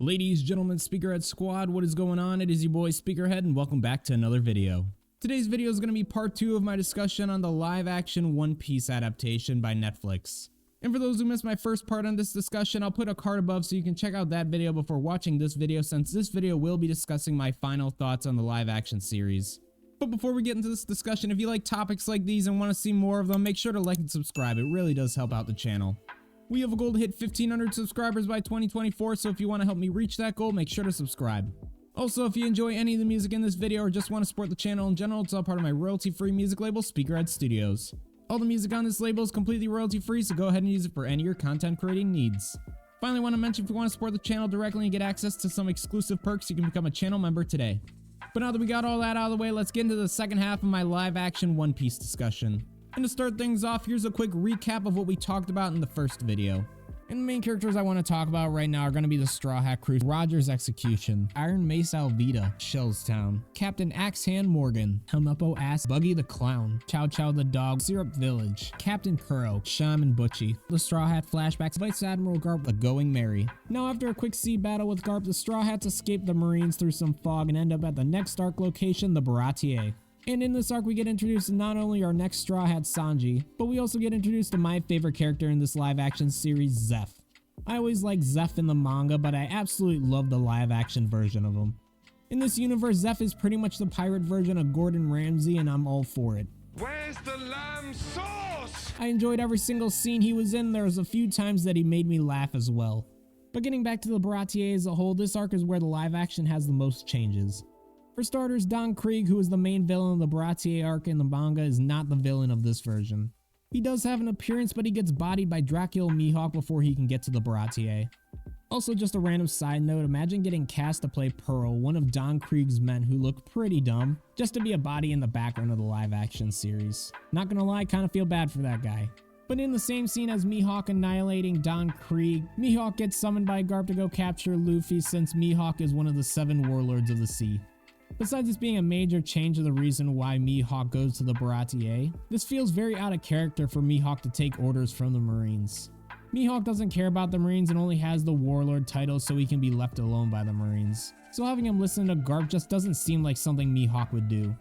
Ladies, gentlemen, Speakerhead Squad, what is going on? It is your boy Speakerhead and welcome back to another video. Today's video is going to be part 2 of my discussion on the live-action One Piece adaptation by Netflix. And for those who missed my first part on this discussion, I'll put a card above so you can check out that video before watching this video, since this video will be discussing my final thoughts on the live-action series. But before we get into this discussion, if you like topics like these and want to see more of them, make sure to like and subscribe. It really does help out the channel. We have a goal to hit 1,500 subscribers by 2024, so if you want to help me reach that goal, make sure to subscribe. Also, if you enjoy any of the music in this video or just want to support the channel in general, it's all part of my royalty-free music label, Speakerhead Studios. All the music on this label is completely royalty-free, so go ahead and use it for any of your content creating needs. Finally, I want to mention, if you want to support the channel directly and get access to some exclusive perks, you can become a channel member today. But now that we got all that out of the way, let's get into the second half of my live-action One Piece discussion. And to start things off, here's a quick recap of what we talked about in the first video. And the main characters I want to talk about right now are going to be the Straw Hat Crew, Roger's Execution, Iron Mace Alvida, Shellstown, Captain Axe Hand Morgan, Helmeppo Ass, Buggy the Clown, Chow Chow the Dog, Syrup Village, Captain Kuro, Shaman Butchie, the Straw Hat flashbacks, Vice Admiral Garp, the Going Merry. Now after a quick sea battle with Garp, the Straw Hats escape the Marines through some fog and end up at the next arc location, the Baratie. And in this arc, we get introduced to not only our next Straw Hat Sanji, but we also get introduced to my favorite character in this live-action series, Zeph. I always liked Zeph in the manga, but I absolutely love the live-action version of him. In this universe, Zeph is pretty much the pirate version of Gordon Ramsay, and I'm all for it. Where's the lamb sauce? I enjoyed every single scene he was in. There was a few times that he made me laugh as well. But getting back to the Baratie as a whole, this arc is where the live-action has the most changes. For starters, Don Krieg, who is the main villain of the Baratie arc in the manga, is not the villain of this version. He does have an appearance, but he gets bodied by Dracula Mihawk before he can get to the Baratie. Also, just a random side note, imagine getting cast to play Pearl, one of Don Krieg's men who look pretty dumb, just to be a body in the background of the live-action series. Not gonna lie, kinda feel bad for that guy. But in the same scene as Mihawk annihilating Don Krieg, Mihawk gets summoned by Garp to go capture Luffy, since Mihawk is one of the 7 warlords of the sea. Besides this being a major change of the reason why Mihawk goes to the Baratie, this feels very out of character for Mihawk to take orders from the Marines. Mihawk doesn't care about the Marines and only has the warlord title so he can be left alone by the Marines. So having him listen to Garp just doesn't seem like something Mihawk would do.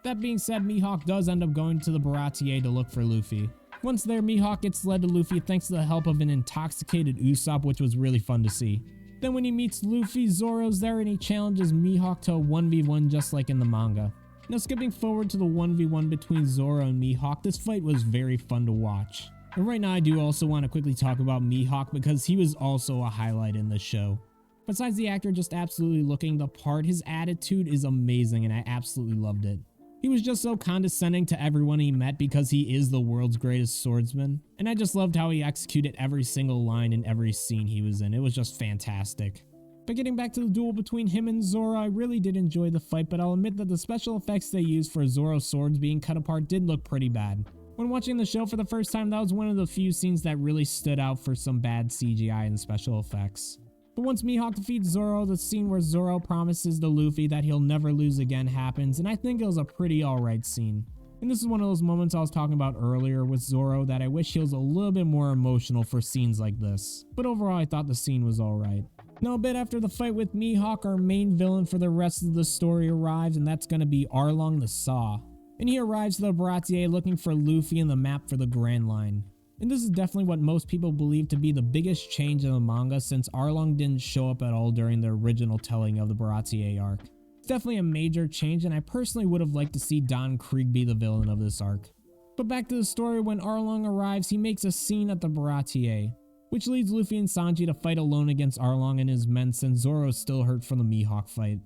That being said, Mihawk does end up going to the Baratie to look for Luffy. Once there, Mihawk gets led to Luffy thanks to the help of an intoxicated Usopp, which was really fun to see. Then when he meets Luffy, Zoro's there and he challenges Mihawk to a 1v1 just like in the manga. Now skipping forward to the 1v1 between Zoro and Mihawk, this fight was very fun to watch. And right now I do also want to quickly talk about Mihawk because he was also a highlight in this show. Besides the actor just absolutely looking the part, his attitude is amazing and I absolutely loved it. He was just so condescending to everyone he met because he is the world's greatest swordsman, and I just loved how he executed every single line in every scene he was in. It was just fantastic. But getting back to the duel between him and Zoro, I really did enjoy the fight, but I'll admit that the special effects they used for Zoro's swords being cut apart did look pretty bad. When watching the show for the first time, that was one of the few scenes that really stood out for some bad CGI and special effects. But once Mihawk defeats Zoro, the scene where Zoro promises to Luffy that he'll never lose again happens, and I think it was a pretty alright scene. And this is one of those moments I was talking about earlier with Zoro that I wish he was a little bit more emotional for scenes like this. But overall I thought the scene was alright. Now a bit after the fight with Mihawk, our main villain for the rest of the story arrives, and that's gonna be Arlong the Saw. And he arrives to the Baratie looking for Luffy and the map for the Grand Line. And this is definitely what most people believe to be the biggest change in the manga, since Arlong didn't show up at all during the original telling of the Baratie arc. It's definitely a major change, and I personally would have liked to see Don Krieg be the villain of this arc. But back to the story, when Arlong arrives, he makes a scene at the Baratie, which leads Luffy and Sanji to fight alone against Arlong and his men since Zoro is still hurt from the Mihawk fight.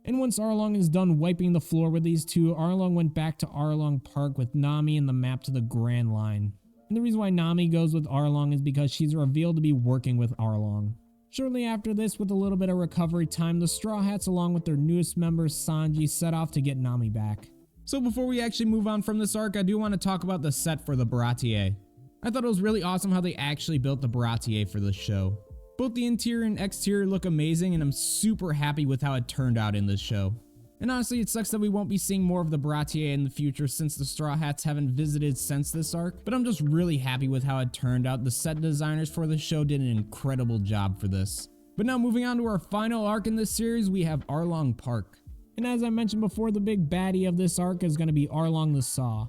And once Arlong is done wiping the floor with these two, Arlong went back to Arlong Park with Nami and the map to the Grand Line. And the reason why Nami goes with Arlong is because she's revealed to be working with Arlong. Shortly after this, with a little bit of recovery time, the Straw Hats along with their newest member Sanji set off to get Nami back. So before we actually move on from this arc, I do want to talk about the set for the Baratie. I thought it was really awesome how they actually built the Baratie for this show. Both the interior and exterior look amazing, and I'm super happy with how it turned out in this show. And honestly, it sucks that we won't be seeing more of the Baratie in the future since the Straw Hats haven't visited since this arc, but I'm just really happy with how it turned out. The set designers for the show did an incredible job for this. But now moving on to our final arc in this series, we have Arlong Park. And as I mentioned before, the big baddie of this arc is going to be Arlong the Saw.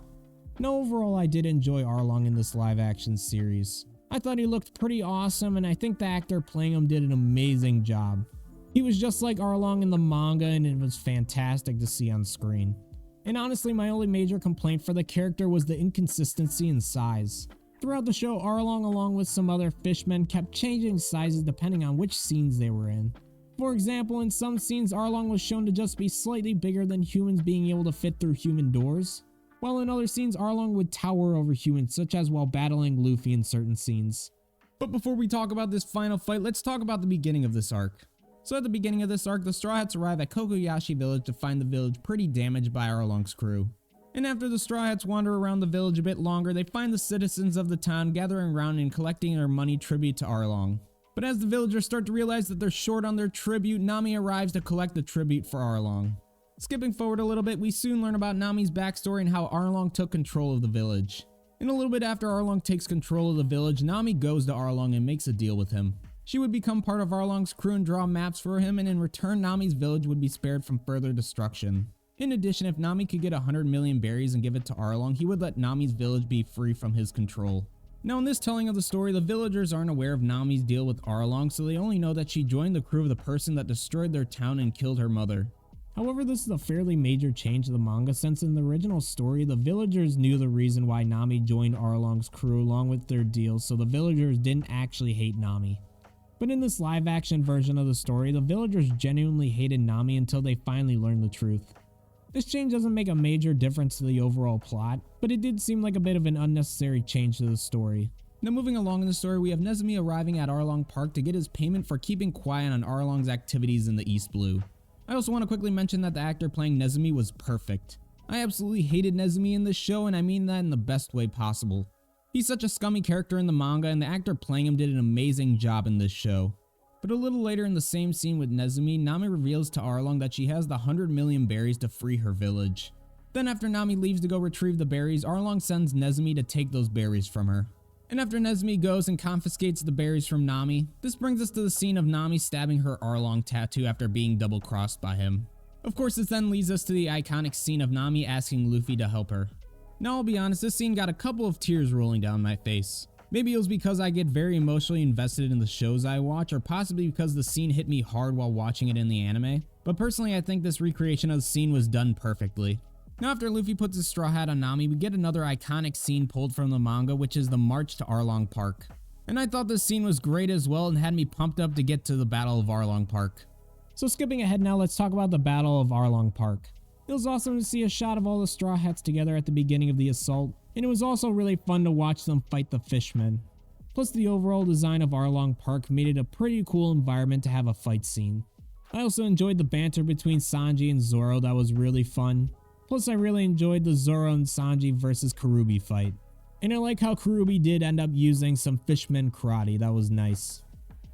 Now overall, I did enjoy Arlong in this live action series. I thought he looked pretty awesome, and I think the actor playing him did an amazing job. He was just like Arlong in the manga, and it was fantastic to see on screen. And honestly, my only major complaint for the character was the inconsistency in size. Throughout the show, Arlong along with some other fishmen kept changing sizes depending on which scenes they were in. For example, in some scenes Arlong was shown to just be slightly bigger than humans being able to fit through human doors, while in other scenes Arlong would tower over humans, such as while battling Luffy in certain scenes. But before we talk about this final fight, let's talk about the beginning of this arc. So at the beginning of this arc, the Straw Hats arrive at Kokoyashi Village to find the village pretty damaged by Arlong's crew. And after the Straw Hats wander around the village a bit longer, they find the citizens of the town gathering around and collecting their money tribute to Arlong. But as the villagers start to realize that they're short on their tribute, Nami arrives to collect the tribute for Arlong. Skipping forward a little bit, we soon learn about Nami's backstory and how Arlong took control of the village. And a little bit after Arlong takes control of the village, Nami goes to Arlong and makes a deal with him. She would become part of Arlong's crew and draw maps for him, and in return Nami's village would be spared from further destruction. In addition, if Nami could get 100 million berries and give it to Arlong, he would let Nami's village be free from his control. Now in this telling of the story, the villagers aren't aware of Nami's deal with Arlong, so they only know that she joined the crew of the person that destroyed their town and killed her mother. However, this is a fairly major change to the manga, since in the original story, the villagers knew the reason why Nami joined Arlong's crew along with their deal, so the villagers didn't actually hate Nami. But in this live action version of the story, the villagers genuinely hated Nami until they finally learned the truth. This change doesn't make a major difference to the overall plot, but it did seem like a bit of an unnecessary change to the story. Now moving along in the story, we have Nezumi arriving at Arlong Park to get his payment for keeping quiet on Arlong's activities in the East Blue. I also want to quickly mention that the actor playing Nezumi was perfect. I absolutely hated Nezumi in this show, and I mean that in the best way possible. He's such a scummy character in the manga, and the actor playing him did an amazing job in this show. But a little later in the same scene with Nezumi, Nami reveals to Arlong that she has the 100 million berries to free her village. Then after Nami leaves to go retrieve the berries, Arlong sends Nezumi to take those berries from her. And after Nezumi goes and confiscates the berries from Nami, this brings us to the scene of Nami stabbing her Arlong tattoo after being double-crossed by him. Of course, this then leads us to the iconic scene of Nami asking Luffy to help her. Now I'll be honest, this scene got a couple of tears rolling down my face. Maybe it was because I get very emotionally invested in the shows I watch, or possibly because the scene hit me hard while watching it in the anime, but personally I think this recreation of the scene was done perfectly. Now after Luffy puts his straw hat on Nami, we get another iconic scene pulled from the manga, which is the march to Arlong Park. And I thought this scene was great as well and had me pumped up to get to the Battle of Arlong Park. So skipping ahead now, let's talk about the Battle of Arlong Park. It was awesome to see a shot of all the Straw Hats together at the beginning of the assault, and it was also really fun to watch them fight the fishmen. Plus the overall design of Arlong Park made it a pretty cool environment to have a fight scene. I also enjoyed the banter between Sanji and Zoro, that was really fun. Plus I really enjoyed the Zoro and Sanji versus Karubi fight. And I like how Karubi did end up using some fishman karate, that was nice.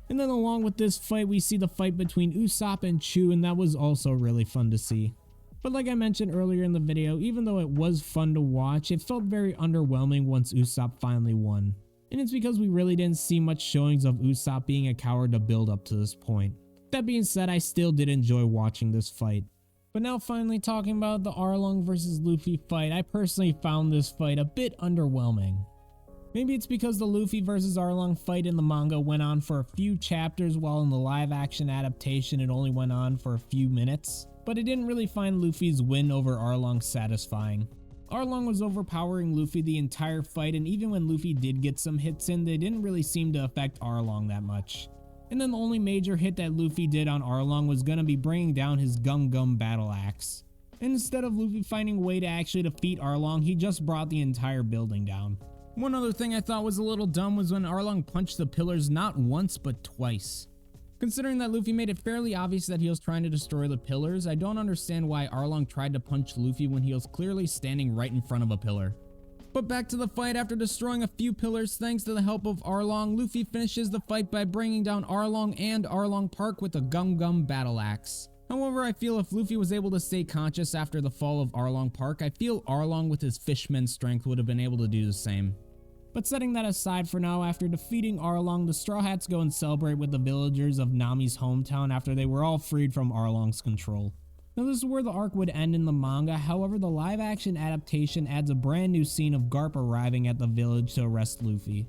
And then along with this fight we see the fight between Usopp and Chu, and that was also really fun to see. But like I mentioned earlier in the video, even though it was fun to watch, it felt very underwhelming once Usopp finally won. And it's because we really didn't see much showings of Usopp being a coward to build up to this point. That being said, I still did enjoy watching this fight. But now finally talking about the Arlong versus Luffy fight, I personally found this fight a bit underwhelming. Maybe it's because the Luffy versus Arlong fight in the manga went on for a few chapters, while in the live action adaptation it only went on for a few minutes. But I didn't really find Luffy's win over Arlong satisfying. Arlong was overpowering Luffy the entire fight, and even when Luffy did get some hits in, they didn't really seem to affect Arlong that much. And then the only major hit that Luffy did on Arlong was gonna be bringing down his Gum Gum battle axe. And instead of Luffy finding a way to actually defeat Arlong, he just brought the entire building down. One other thing I thought was a little dumb was when Arlong punched the pillars not once but twice. Considering that Luffy made it fairly obvious that he was trying to destroy the pillars, I don't understand why Arlong tried to punch Luffy when he was clearly standing right in front of a pillar. But back to the fight. After destroying a few pillars thanks to the help of Arlong, Luffy finishes the fight by bringing down Arlong and Arlong Park with a Gum Gum battle axe. However, I feel if Luffy was able to stay conscious after the fall of Arlong Park, I feel Arlong with his fishman strength would have been able to do the same. But setting that aside for now, after defeating Arlong, the Straw Hats go and celebrate with the villagers of Nami's hometown after they were all freed from Arlong's control. Now this is where the arc would end in the manga, however the live action adaptation adds a brand new scene of Garp arriving at the village to arrest Luffy.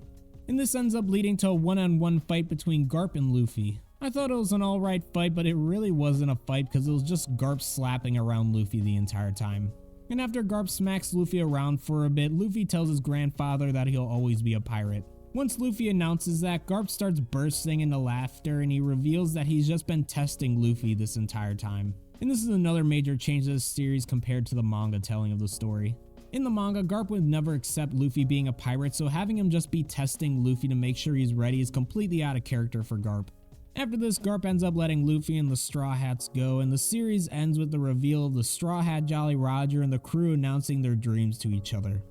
And this ends up leading to a one-on-one fight between Garp and Luffy. I thought it was an alright fight, but it really wasn't a fight because it was just Garp slapping around Luffy the entire time. And after Garp smacks Luffy around for a bit, Luffy tells his grandfather that he'll always be a pirate. Once Luffy announces that, Garp starts bursting into laughter and he reveals that he's just been testing Luffy this entire time. And this is another major change to this series compared to the manga telling of the story. In the manga, Garp would never accept Luffy being a pirate, so having him just be testing Luffy to make sure he's ready is completely out of character for Garp. After this, Garp ends up letting Luffy and the Straw Hats go, and the series ends with the reveal of the Straw Hat Jolly Roger and the crew announcing their dreams to each other.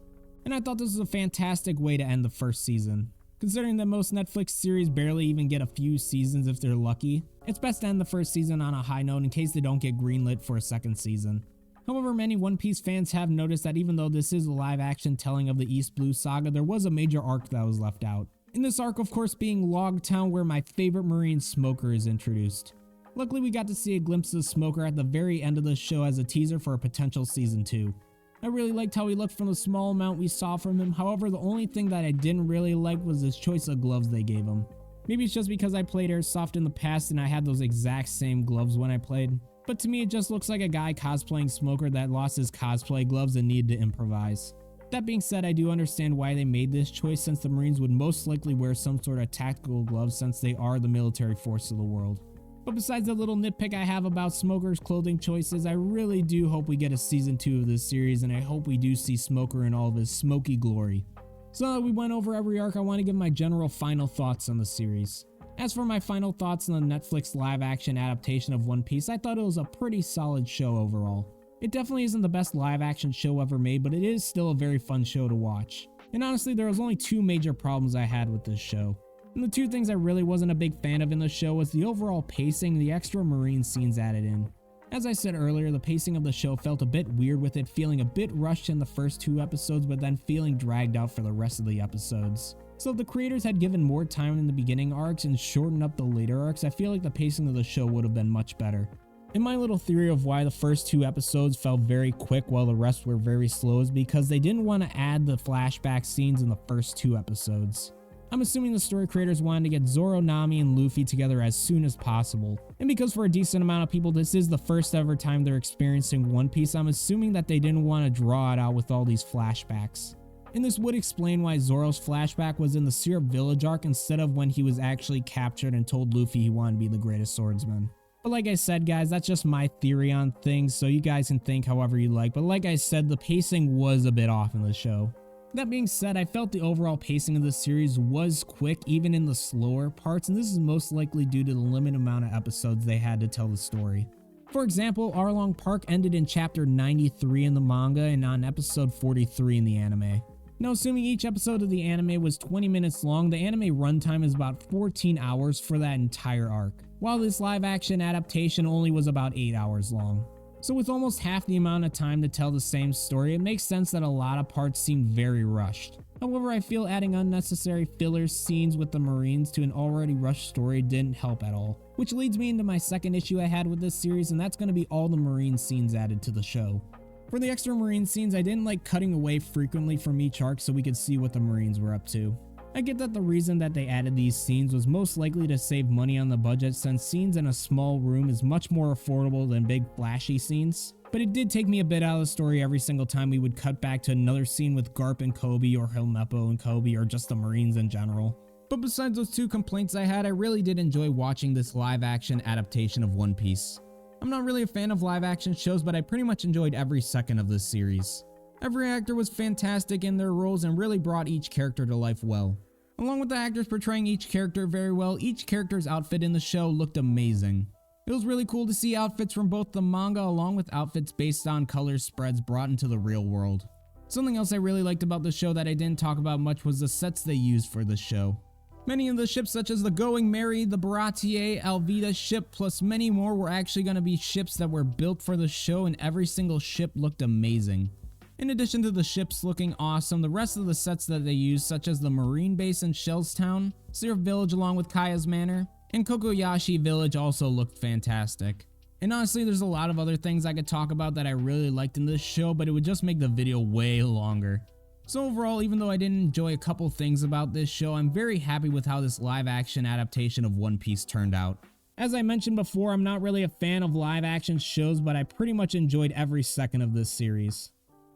And I thought this was a fantastic way to end the first season. Considering that most Netflix series barely even get a few seasons if they're lucky, it's best to end the first season on a high note in case they don't get greenlit for a second season. However, many One Piece fans have noticed that even though this is a live action telling of the East Blue Saga, there was a major arc that was left out. In this arc, of course, being Log Town, where my favorite marine, Smoker, is introduced. Luckily, we got to see a glimpse of Smoker at the very end of the show as a teaser for a potential season 2. I really liked how he looked from the small amount we saw from him, however, the only thing that I didn't really like was his choice of gloves they gave him. Maybe it's just because I played Airsoft in the past and I had those exact same gloves when I played, but to me it just looks like a guy cosplaying Smoker that lost his cosplay gloves and needed to improvise. That being said, I do understand why they made this choice since the Marines would most likely wear some sort of tactical gloves since they are the military force of the world. But besides the little nitpick I have about Smoker's clothing choices, I really do hope we get a season 2 of this series, and I hope we do see Smoker in all of his smoky glory. So now that we went over every arc, I want to give my general final thoughts on the series. As for my final thoughts on the Netflix live action adaptation of One Piece, I thought it was a pretty solid show overall. It definitely isn't the best live action show ever made, but it is still a very fun show to watch. And honestly, there was only 2 major problems I had with this show. And the 2 things I really wasn't a big fan of in the show was the overall pacing and the extra marine scenes added in. As I said earlier, the pacing of the show felt a bit weird, with it feeling a bit rushed in the first 2 episodes but then feeling dragged out for the rest of the episodes. So if the creators had given more time in the beginning arcs and shortened up the later arcs, I feel like the pacing of the show would have been much better. And my little theory of why the first 2 episodes felt very quick while the rest were very slow is because they didn't want to add the flashback scenes in the first 2 episodes. I'm assuming the story creators wanted to get Zoro, Nami, and Luffy together as soon as possible. And because for a decent amount of people this is the first ever time they're experiencing One Piece, I'm assuming that they didn't want to draw it out with all these flashbacks. And this would explain why Zoro's flashback was in the Syrup Village arc instead of when he was actually captured and told Luffy he wanted to be the greatest swordsman. But like I said, guys, that's just my theory on things, so you guys can think however you like. But like I said, the pacing was a bit off in the show. That being said, I felt the overall pacing of the series was quick even in the slower parts, and this is most likely due to the limited amount of episodes they had to tell the story. For example, Arlong Park ended in chapter 93 in the manga and on episode 43 in the anime. Now, assuming each episode of the anime was 20 minutes long, the anime runtime is about 14 hours for that entire arc, while this live action adaptation only was about 8 hours long. So with almost half the amount of time to tell the same story, it makes sense that a lot of parts seem very rushed. However, I feel adding unnecessary filler scenes with the Marines to an already rushed story didn't help at all. Which leads me into my second issue I had with this series, and that's going to be all the Marine scenes added to the show. For the extra Marine scenes, I didn't like cutting away frequently from each arc so we could see what the Marines were up to. I get that the reason that they added these scenes was most likely to save money on the budget, since scenes in a small room is much more affordable than big flashy scenes. But it did take me a bit out of the story every single time we would cut back to another scene with Garp and Kobe, or Helmeppo and Kobe, or just the Marines in general. But besides those 2 complaints I had, I really did enjoy watching this live action adaptation of One Piece. I'm not really a fan of live action shows, but I pretty much enjoyed every second of this series. Every actor was fantastic in their roles and really brought each character to life well. Along with the actors portraying each character very well, each character's outfit in the show looked amazing. It was really cool to see outfits from both the manga along with outfits based on color spreads brought into the real world. Something else I really liked about the show that I didn't talk about much was the sets they used for the show. Many of the ships such as the Going Merry, the Baratier, Alvida ship, plus many more were actually going to be ships that were built for the show, and every single ship looked amazing. In addition to the ships looking awesome, the rest of the sets that they use, such as the Marine Base in Shellstown, Syrup Village along with Kaya's Manor, and Kokoyashi Village also looked fantastic. And honestly, there's a lot of other things I could talk about that I really liked in this show, but it would just make the video way longer. So overall, even though I didn't enjoy a couple things about this show, I'm very happy with how this live action adaptation of One Piece turned out. As I mentioned before, I'm not really a fan of live action shows, but I pretty much enjoyed every second of this series.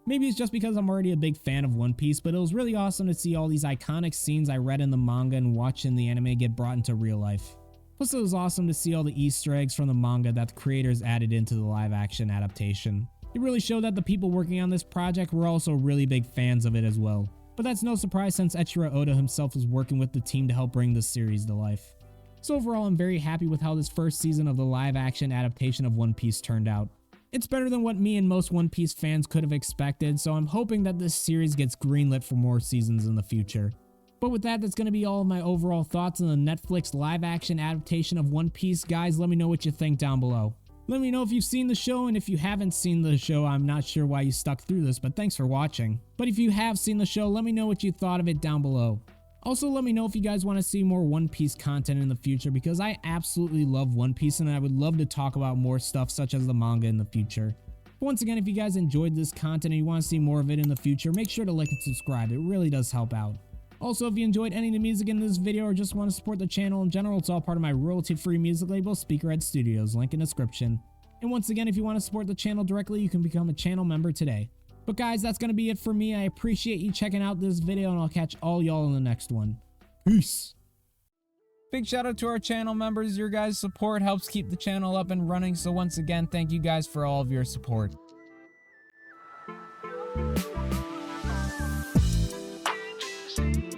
Maybe it's just because I'm already a big fan of One Piece, but it was really awesome to see all these iconic scenes I read in the manga and watch in the anime get brought into real life. Plus, it was awesome to see all the Easter eggs from the manga that the creators added into the live action adaptation. It really showed that the people working on this project were also really big fans of it as well. But that's no surprise since Eiichiro Oda himself was working with the team to help bring this series to life. So overall, I'm very happy with how this first season of the live action adaptation of One Piece turned out. It's better than what me and most One Piece fans could have expected, so I'm hoping that this series gets greenlit for more seasons in the future. But with that, that's going to be all of my overall thoughts on the Netflix live action adaptation of One Piece. Guys, let me know what you think down below. Let me know if you've seen the show, and if you haven't seen the show, I'm not sure why you stuck through this, but thanks for watching. But if you have seen the show, let me know what you thought of it down below. Also, let me know if you guys want to see more One Piece content in the future, because I absolutely love One Piece and I would love to talk about more stuff such as the manga in the future. But once again, if you guys enjoyed this content and you want to see more of it in the future, make sure to like and subscribe. It really does help out. Also, if you enjoyed any of the music in this video or just want to support the channel in general, it's all part of my royalty-free music label, Speakerhead Studios, link in description. And once again, if you want to support the channel directly, you can become a channel member today. But guys, that's going to be it for me. I appreciate you checking out this video, and I'll catch all y'all in the next one. Peace! Big shout out to our channel members. Your guys' support helps keep the channel up and running, so once again, thank you guys for all of your support. See